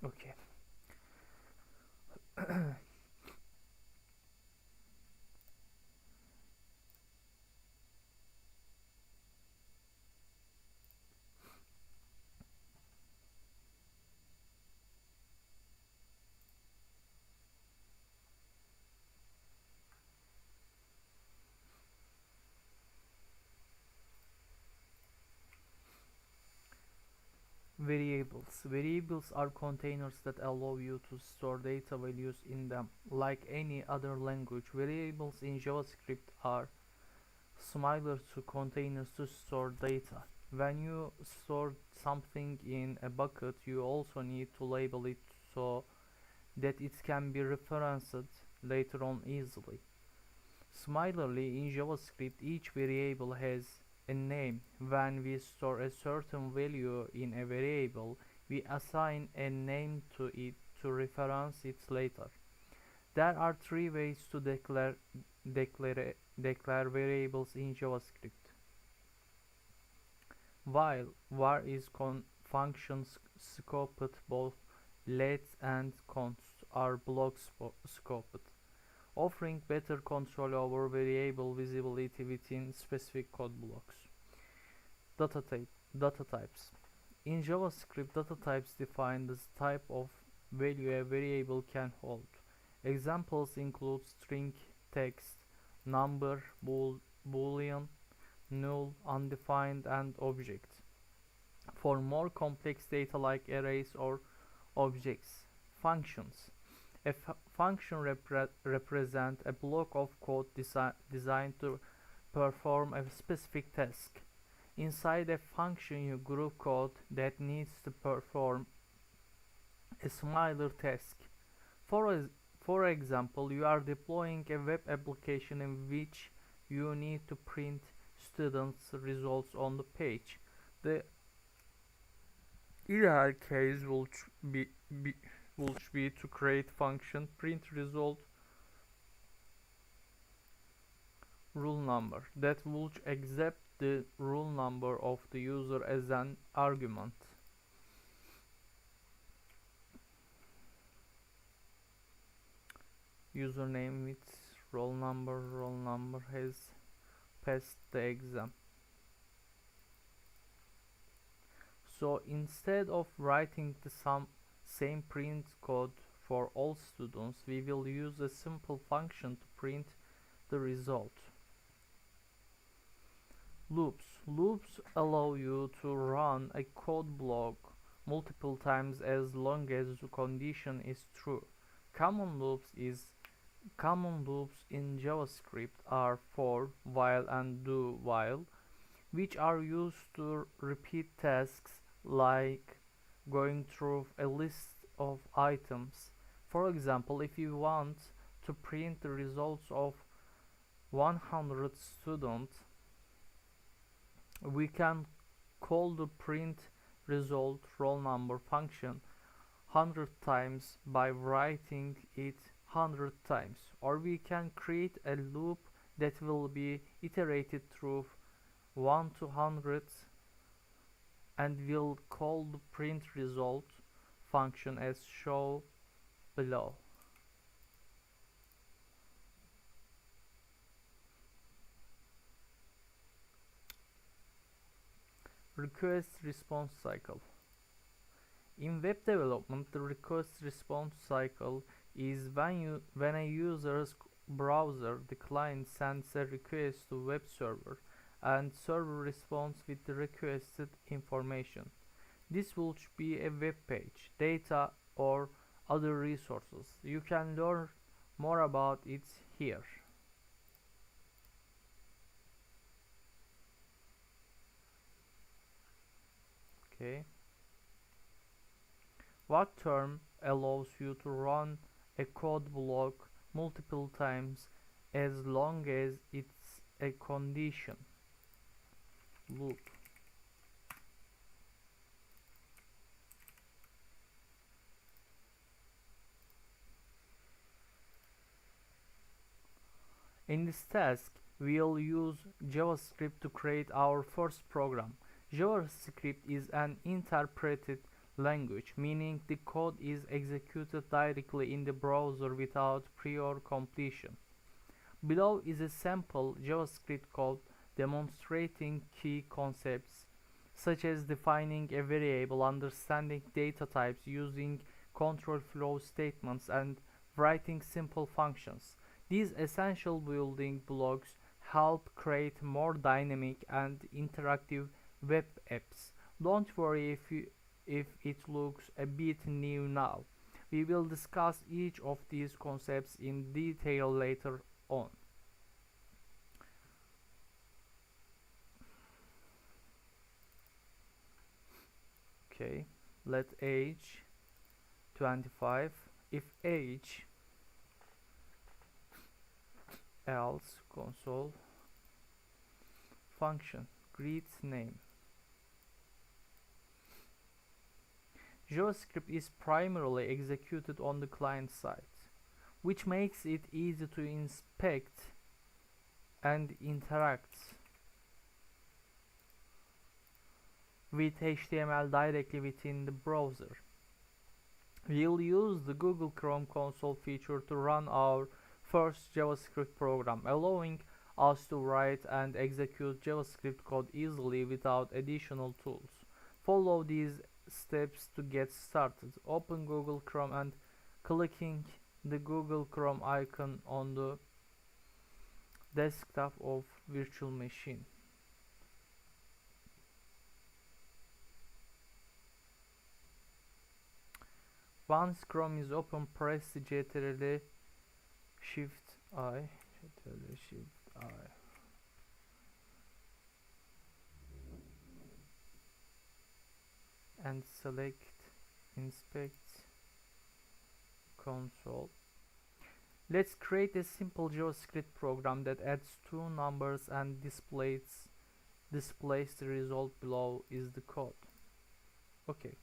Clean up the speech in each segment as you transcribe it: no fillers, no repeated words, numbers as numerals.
Okay. Variables. Variables are containers that allow you to store data values in them. Like any other language, variables in JavaScript are similar to containers to store data. When you store something in a bucket, you also need to label it so that it can be referenced later on easily. Similarly, in JavaScript, each variable has a name. When we store a certain value in a variable, we assign a name to it to reference it later. There are three ways to declare variables in JavaScript. While var is functions scoped, both let and const are block scoped, offering better control over variable visibility within specific code blocks. Data types. In JavaScript, data types define the type of value a variable can hold. Examples include string, text, number, boolean, null, undefined, and object. For more complex data like arrays or objects, functions. A function represents a block of code designed to perform a specific task. Inside a function, you group code that needs to perform a similar task. For example, you are deploying a web application in which you need to print students' results on the page. The ideal case will be to create function print result rule number that will accept the rule number of the user as an argument. Username with roll number has passed the exam. So instead of writing the same print code for all students, we will use a simple function to print the result. Loops allow you to run a code block multiple times as long as the condition is true. Common loops in JavaScript are for, while, and do while, which are used to repeat tasks like going through a list of items. For example, if you want to print the results of 100 students, we can call the print result roll number function 100 times by writing it 100 times, or we can create a loop that will be iterated through 1 to 100 and will call the print result function as shown below. Request response cycle. In web development, the request response cycle is when a user's browser, the client, sends a request to web server and server responds with the requested information. This will be a web page, data, or other resources. You can learn more about it here. Okay. What term allows you to run a code block multiple times as long as it's a condition? Loop. In this task, we'll use JavaScript to create our first program. JavaScript is an interpreted language, meaning the code is executed directly in the browser without prior completion. Below is a sample JavaScript code demonstrating key concepts such as defining a variable, understanding data types, using control flow statements, and writing simple functions. These essential building blocks help create more dynamic and interactive web apps. Don't worry if it looks a bit new now. We will discuss each of these concepts in detail later on. Okay, let age 25. If age else console function greet name. JavaScript is primarily executed on the client side, which makes it easy to inspect and interact with HTML directly within the browser. We'll use the Google Chrome console feature to run our first JavaScript program, allowing us to write and execute JavaScript code easily without additional tools. Follow these steps to get started. Open Google Chrome and clicking the Google Chrome icon on the desktop of virtual machine. Once Chrome is open, press the Ctrl Shift I and select Inspect Console. Let's create a simple JavaScript program that adds two numbers and displays the result. Below is the code. Okay.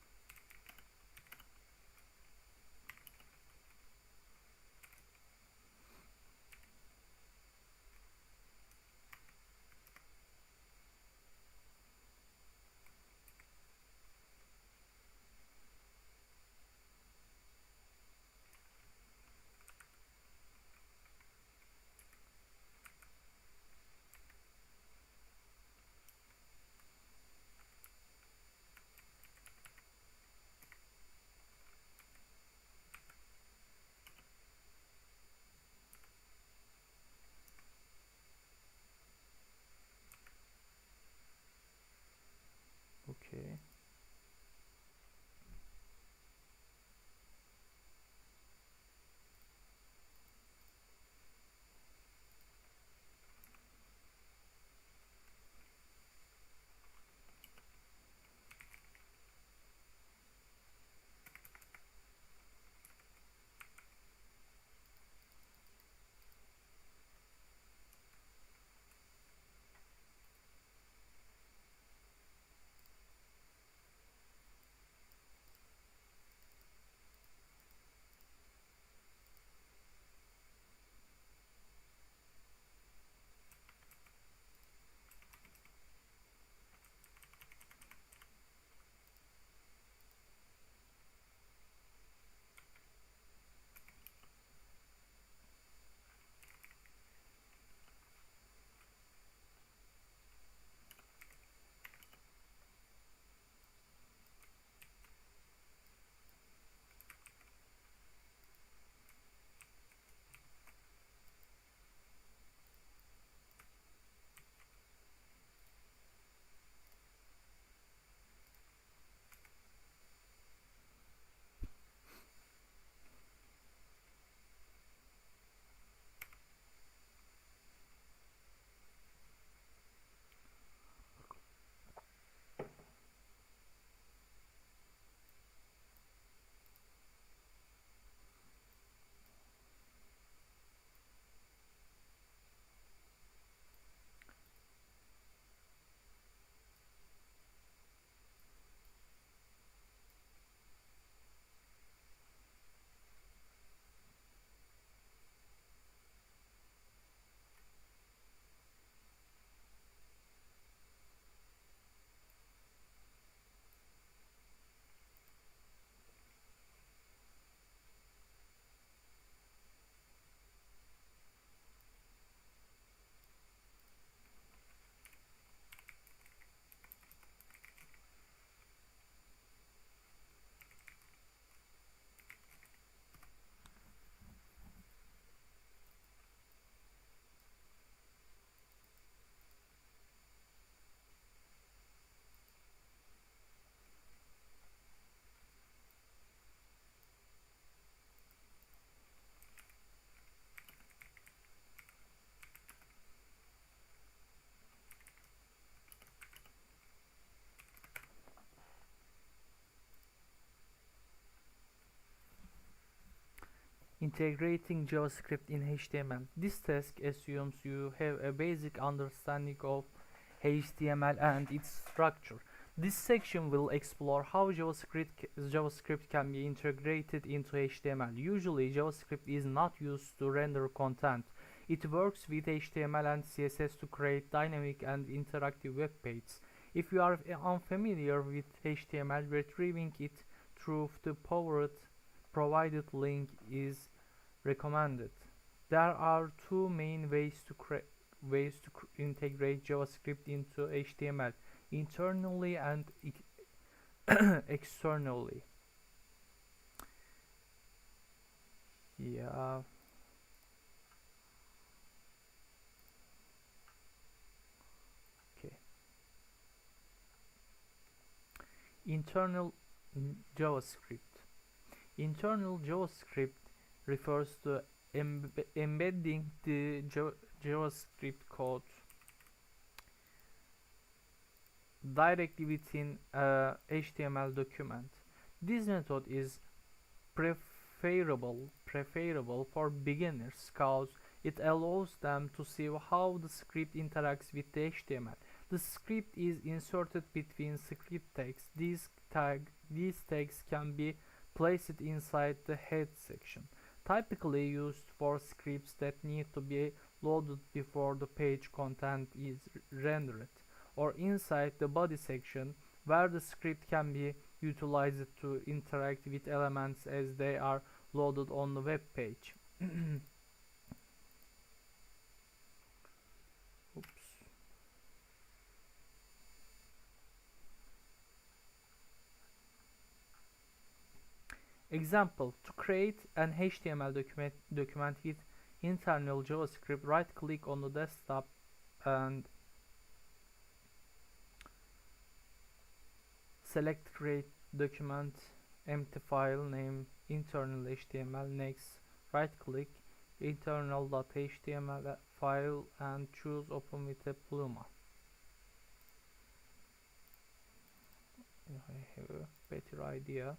Integrating JavaScript in HTML. This task assumes you have a basic understanding of HTML and its structure. This section will explore how JavaScript can be integrated into HTML. Usually, JavaScript is not used to render content. It works with HTML and CSS to create dynamic and interactive web pages. If you are unfamiliar with HTML, retrieving it through the provided link is recommended. There are two main ways to integrate JavaScript into HTML: internally and externally. Yeah. Okay. Internal JavaScript. Internal JavaScript refers to embedding the JavaScript code directly within a HTML document. This method is preferable for beginners because it allows them to see how the script interacts with the HTML. The script is inserted between script tags. These tags can be placed inside the head section, typically used for scripts that need to be loaded before the page content is rendered, or inside the body section, where the script can be utilized to interact with elements as they are loaded on the web page. Oops. Example: to create an HTML document with internal JavaScript, right-click on the desktop and select Create Document, empty file name, internal HTML. Next, right-click internal.html file and choose Open with a Pluma. I have a better idea.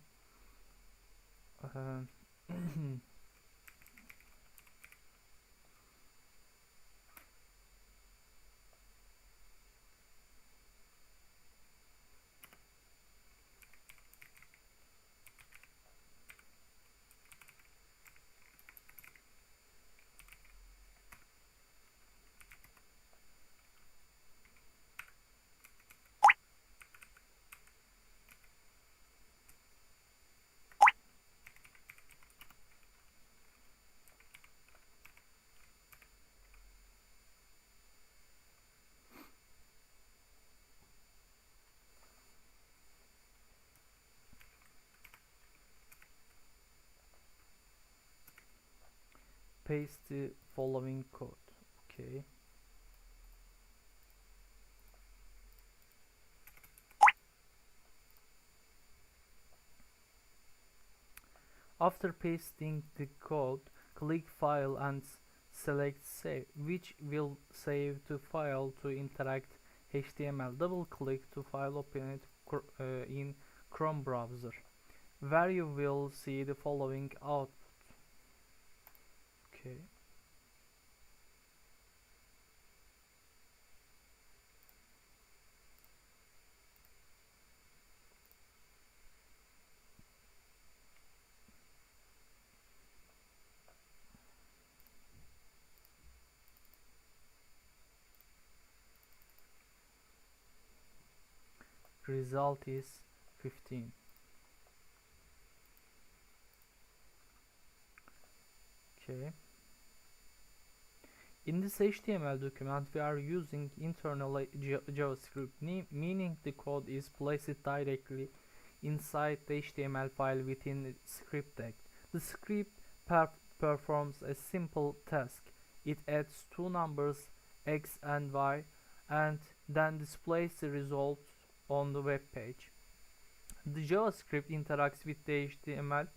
Paste the following code. Okay. After pasting the code, click File and select Save, which will save the file to interact HTML. Double click to file, open it in Chrome browser, where you will see the following output. Okay. Result is 15. Okay. In this HTML document, we are using internal JavaScript, meaning the code is placed directly inside the HTML file within the script tag. The script performs a simple task. It adds two numbers, x and y, and then displays the result on the web page. The JavaScript interacts with the HTML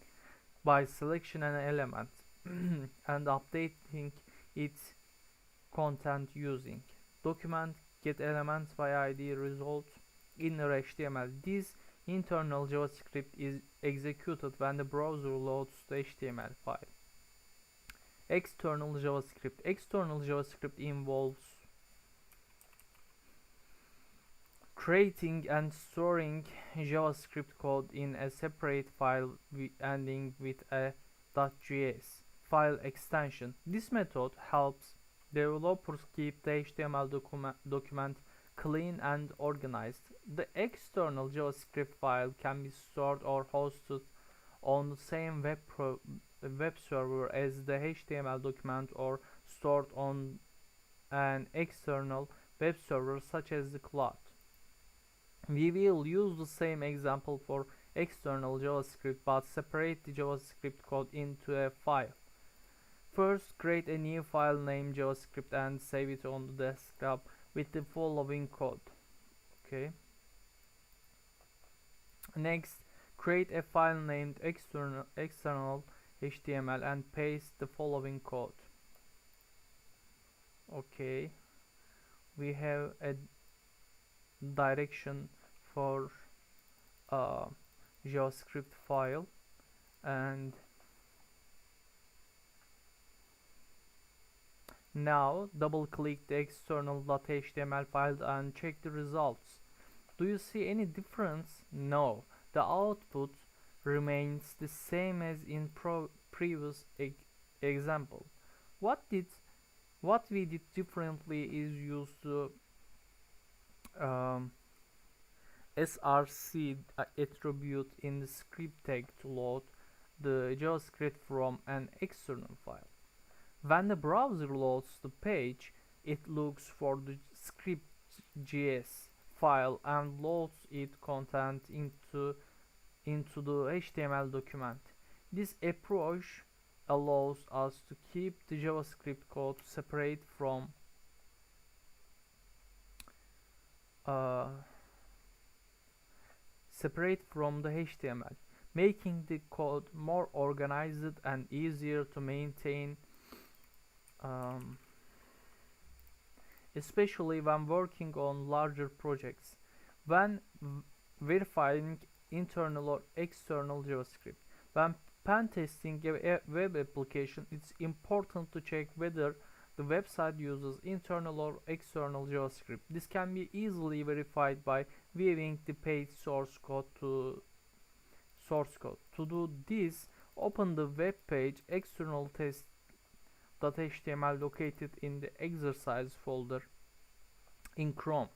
by selection an element and updating its content using document get elements by ID result inner HTML. This internal JavaScript is executed when the browser loads the HTML file. External JavaScript. External JavaScript involves creating and storing JavaScript code in a separate file ending with a .js file extension. This method helps developers keep the HTML document clean and organized. The external JavaScript file can be stored or hosted on the same web server as the HTML document, or stored on an external web server such as the cloud. We will use the same example for external JavaScript, but separate the JavaScript code into a file. First, create a new file named JavaScript and save it on the desktop with the following code. Okay. Next, create a file named external HTML and paste the following code. Okay. We have a direction for JavaScript file, and now double click the external.html file and check the results. Do you see any difference? No, the output remains the same as in previous example. What we did differently is use the src attribute in the script tag to load the JavaScript from an external file. When the browser loads the page, it looks for the script.js file and loads its content into the HTML document. This approach allows us to keep the JavaScript code separate from the HTML, making the code more organized and easier to maintain, especially when working on larger projects. When verifying internal or external JavaScript, when pen testing a web application, it's important to check whether the website uses internal or external JavaScript. This can be easily verified by viewing the page source code. To do this, open the web page external test.html located in the exercise folder in Chrome.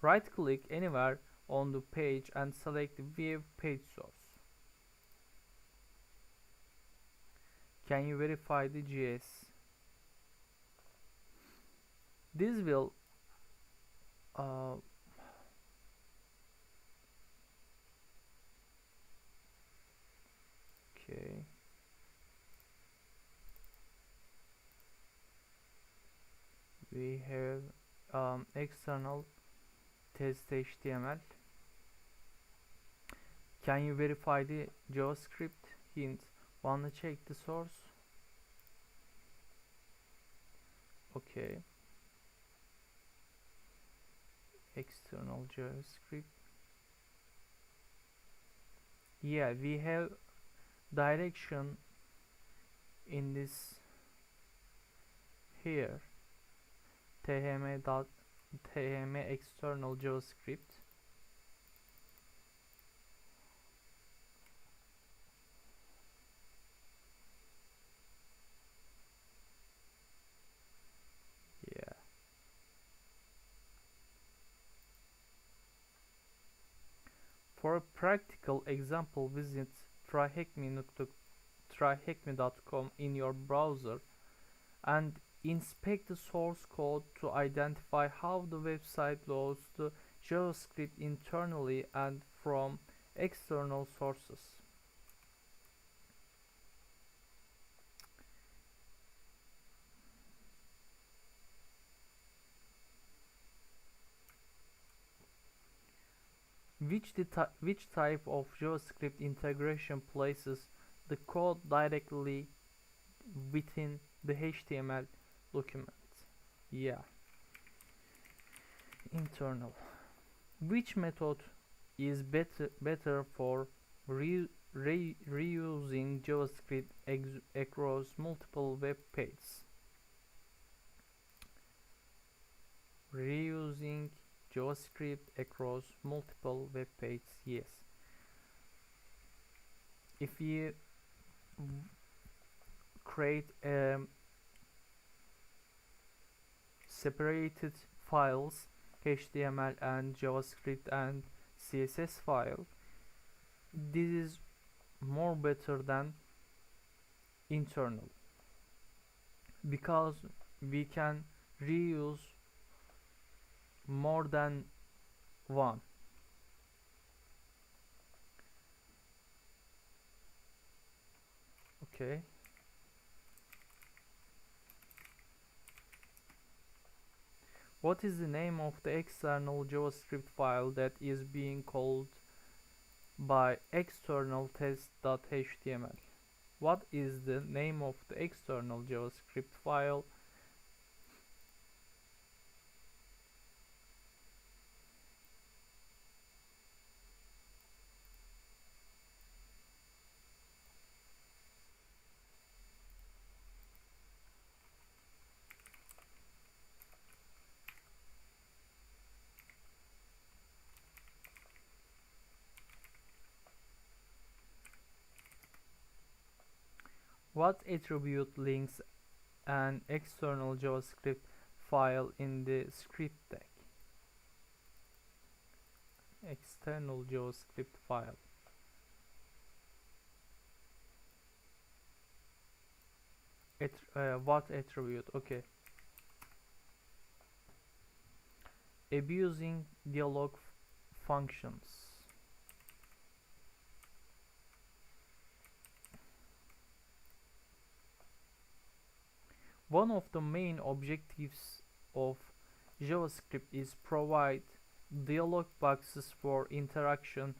Right click anywhere on the page and select View Page Source. Can you verify the JS? This will okay. We have external test HTML. Can you verify the JavaScript? Hint: wanna check the source? Okay. External JavaScript. Yeah, we have direction in this here. thm external JavaScript. Yeah. For a practical example, visit tryhackme.com in your browser and inspect the source code to identify how the website loads the JavaScript internally and from external sources. Which type of JavaScript integration places the code directly within the HTML document? Yeah. Internal. Which method is better for reusing JavaScript across multiple web pages. Reusing JavaScript across multiple web pages, yes. If you create separated files, HTML and JavaScript and CSS file, this is more better than internal, because we can reuse more than one. Okay. What is the name of the external JavaScript file that is being called by external test.html? What is the name of the external JavaScript file? What attribute links an external JavaScript file in the script tag? External JavaScript file. What attribute? Okay. Abusing dialog functions. One of the main objectives of JavaScript is provide dialog boxes for interaction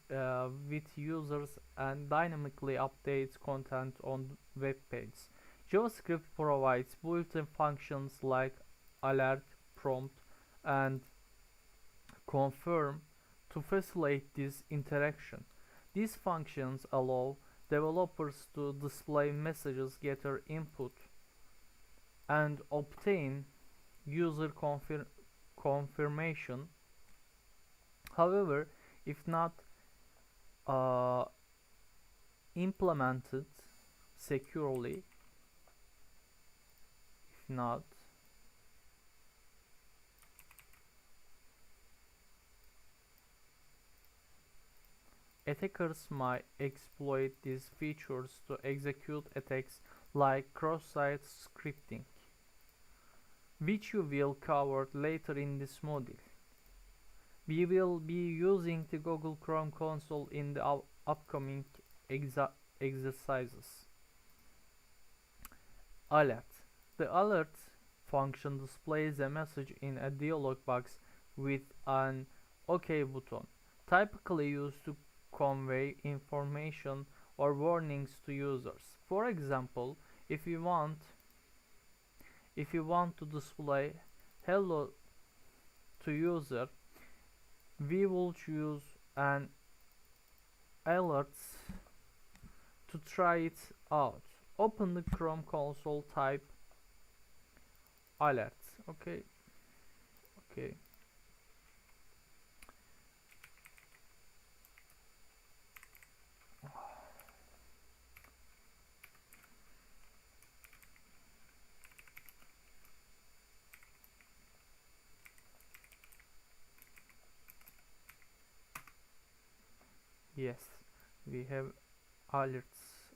with users and dynamically updates content on web pages. JavaScript provides built-in functions like alert, prompt, and confirm to facilitate this interaction. These functions allow developers to display messages, gather input, and obtain user confirmation. However, if not implemented securely, attackers might exploit these features to execute attacks like cross-site scripting, which you will cover later in this module. We will be using the Google Chrome console in the upcoming exercises. Alert. The alert function displays a message in a dialog box with an OK button, typically used to convey information or warnings to users. For example, if you want to display hello to user, we will choose an alert to try it out. Open the Chrome console, type alert. Okay. Yes, we have alerts.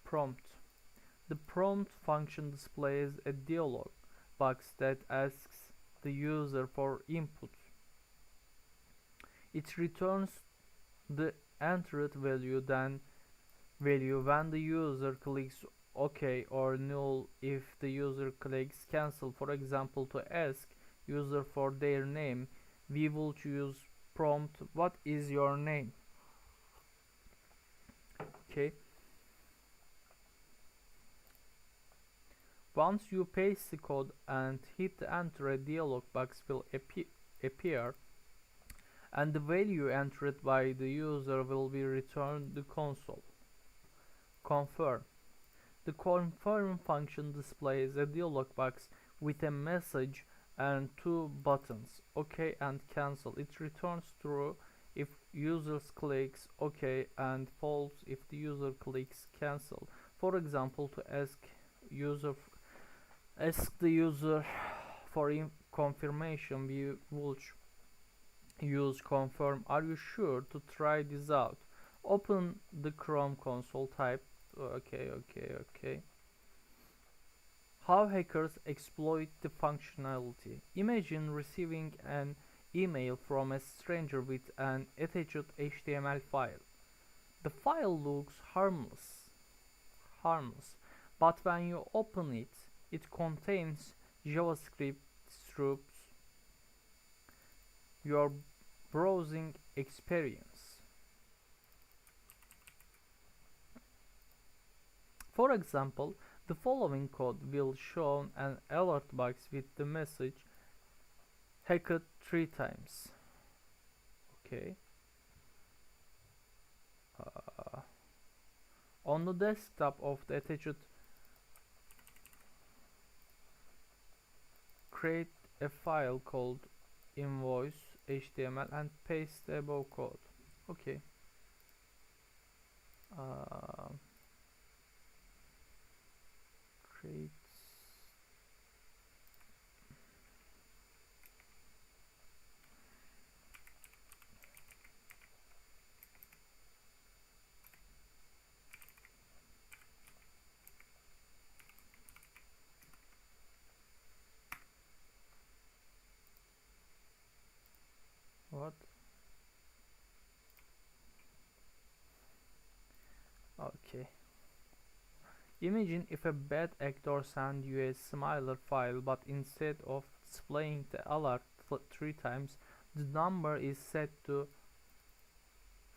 Prompt. The prompt function displays a dialog box that asks the user for input. It returns the entered value when the user clicks OK or null if the user clicks cancel. For example, to ask user for their name, we will choose prompt what is your name. Okay. Once you paste the code and hit enter, a dialog box will appear, and the value entered by the user will be returned to console. Confirm. The confirm function displays a dialog box with a message and two buttons, OK and cancel. It returns true if user clicks OK and false if the user clicks cancel. For example, to ask the user for confirmation, we will use confirm. Are you sure to try this out? Open the Chrome console, type OK. How hackers exploit the functionality. Imagine receiving an email from a stranger with an attached HTML file. The file looks harmless, but when you open it, it contains JavaScript disrupts your browsing experience. For example, the following code will show an alert box with the message hacked 3 times. Okay. On the desktop of the attached, create a file called invoice.html and paste the above code. Okay. Create what? Okay. Imagine if a bad actor sent you a similar file, but instead of displaying the alert 3 times, the number is set to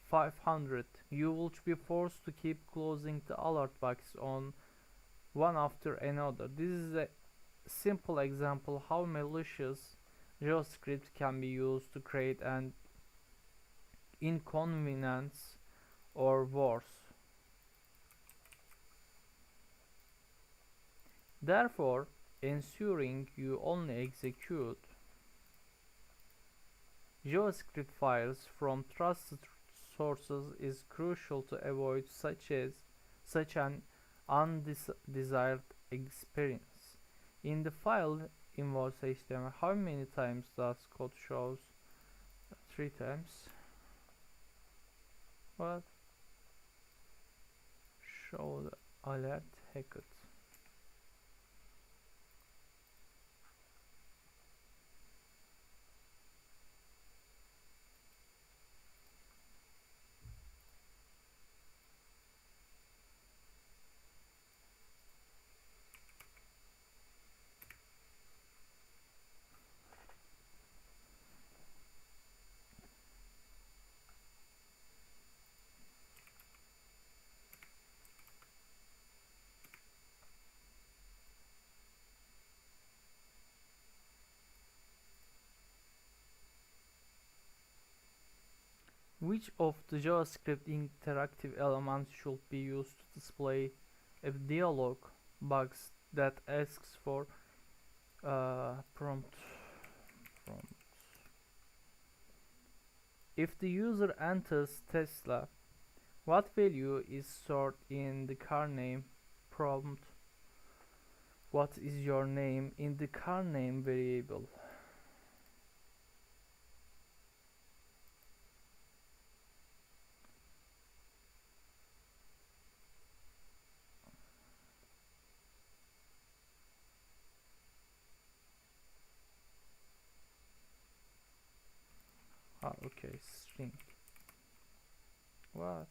500. You will be forced to keep closing the alert box on one after another. This is a simple example how malicious JavaScript can be used to create an inconvenience or worse. Therefore, ensuring you only execute JavaScript files from trusted sources is crucial to avoid such an undesired experience. In the file invoice.html, how many times does code shows? 3 times. What? Show the alert hacked. Which of the JavaScript interactive elements should be used to display a dialog box that asks for prompt? If the user enters Tesla, what value is stored in the car name? Prompt: what is your name in the car name variable? Okay, string. What?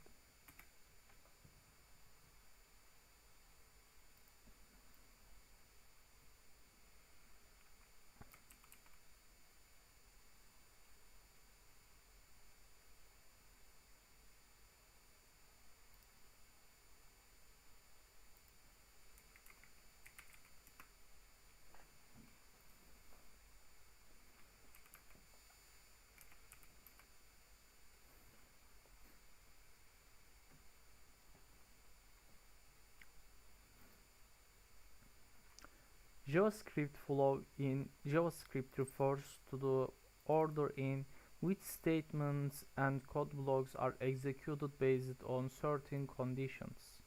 JavaScript flow in JavaScript refers to the order in which statements and code blocks are executed based on certain conditions.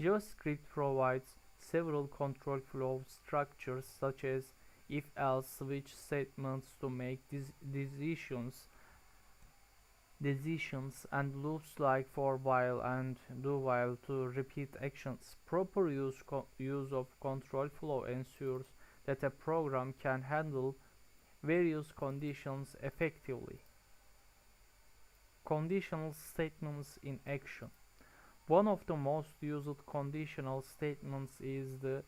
JavaScript provides several control flow structures such as if-else switch statements to make decisions and loops like for while and do while to repeat actions. Proper use of control flow ensures that a program can handle various conditions effectively. Conditional statements in action. One of the most used conditional statements is the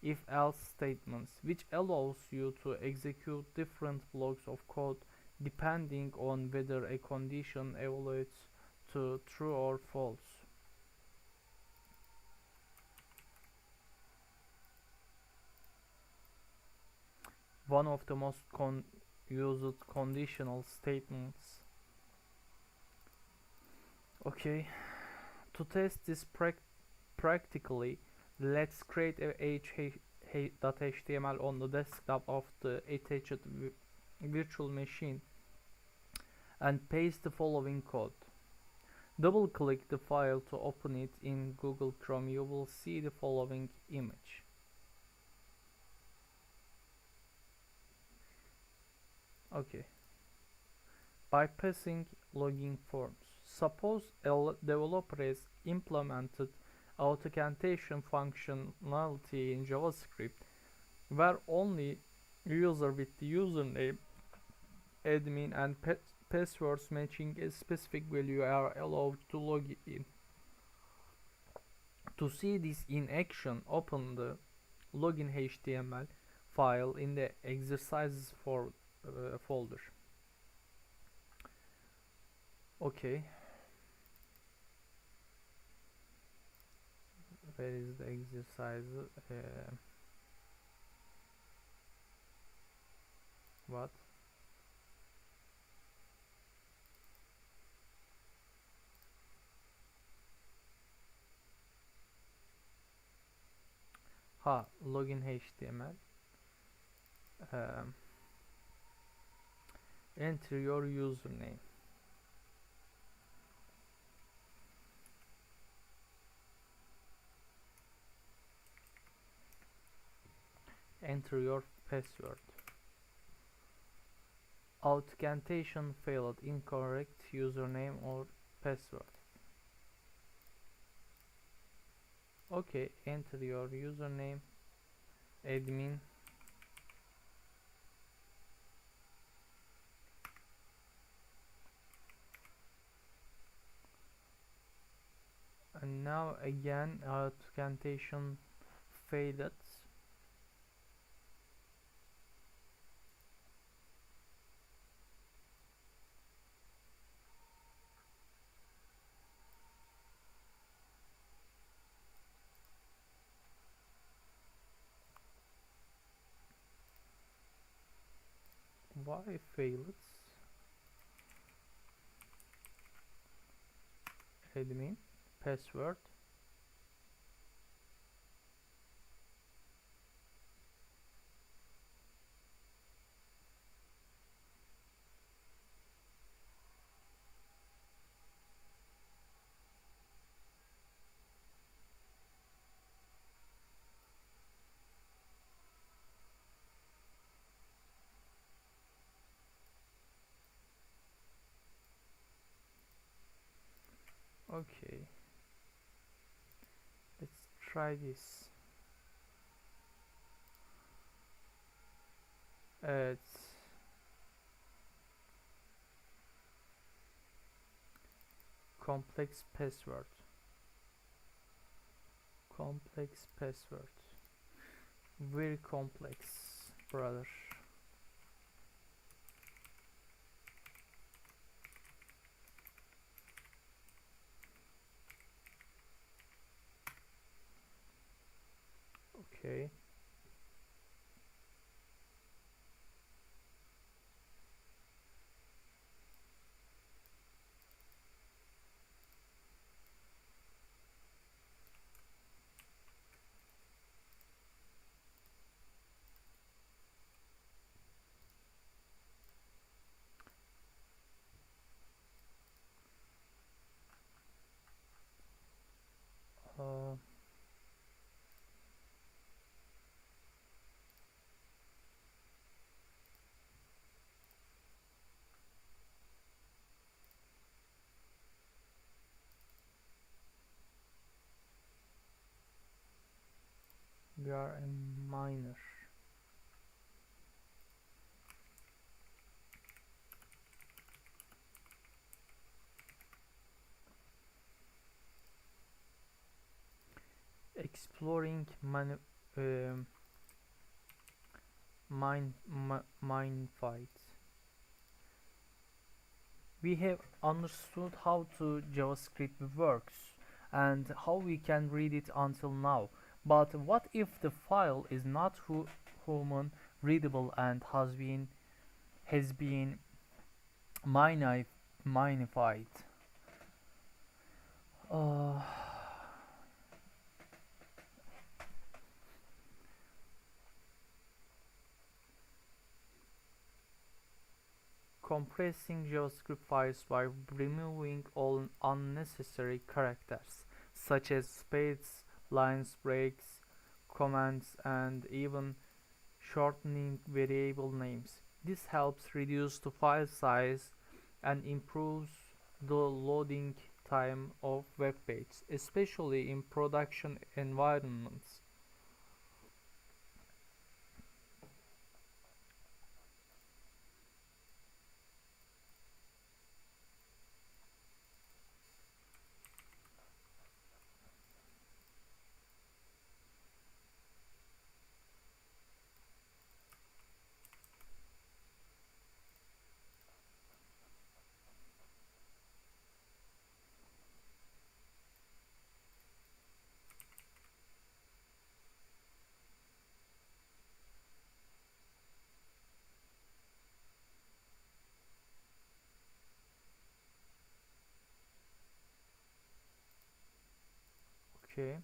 if-else statements, which allows you to execute different blocks of code depending on whether a condition evaluates to true or false. One of the most used conditional statements. Okay. To test this practically, let's create a h.html on the desktop of the attached virtual machine and paste the following code. Double click the file to open it in Google Chrome. You will see the following image. Okay. Bypassing login forms. Suppose a developer has implemented authentication functionality in JavaScript where only user with the username, admin and passwords matching a specific value are allowed to log in. To see this in action, open the login HTML file in the exercises folder. Okay. Where is the exercise? What? Login HTML. Enter your username. Enter your password. Authentication failed. Incorrect username or password. Okay, enter your username, admin, and now again authentication failed. Why failed? Admin, password. Okay, let's try this. It's complex password. Complex password. Very complex, brother. Okay. We are a miner. Exploring mine fights. We have understood how to JavaScript works and how we can read it until now. But what if the file is not human readable and has been minified? Uh, Compressing JavaScript files by removing all unnecessary characters, such as spaces, lines breaks, commands, and even shortening variable names. This helps reduce the file size and improves the loading time of web pages, especially in production environments. Okay.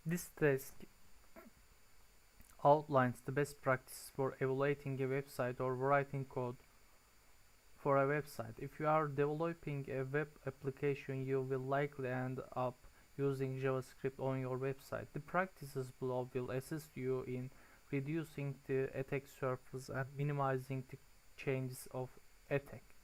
This task outlines the best practices for evaluating a website or writing code for a website. If you are developing a web application, you will likely end up using JavaScript on your website. The practices below will assist you in reducing the attack surface and minimizing the chances of attack.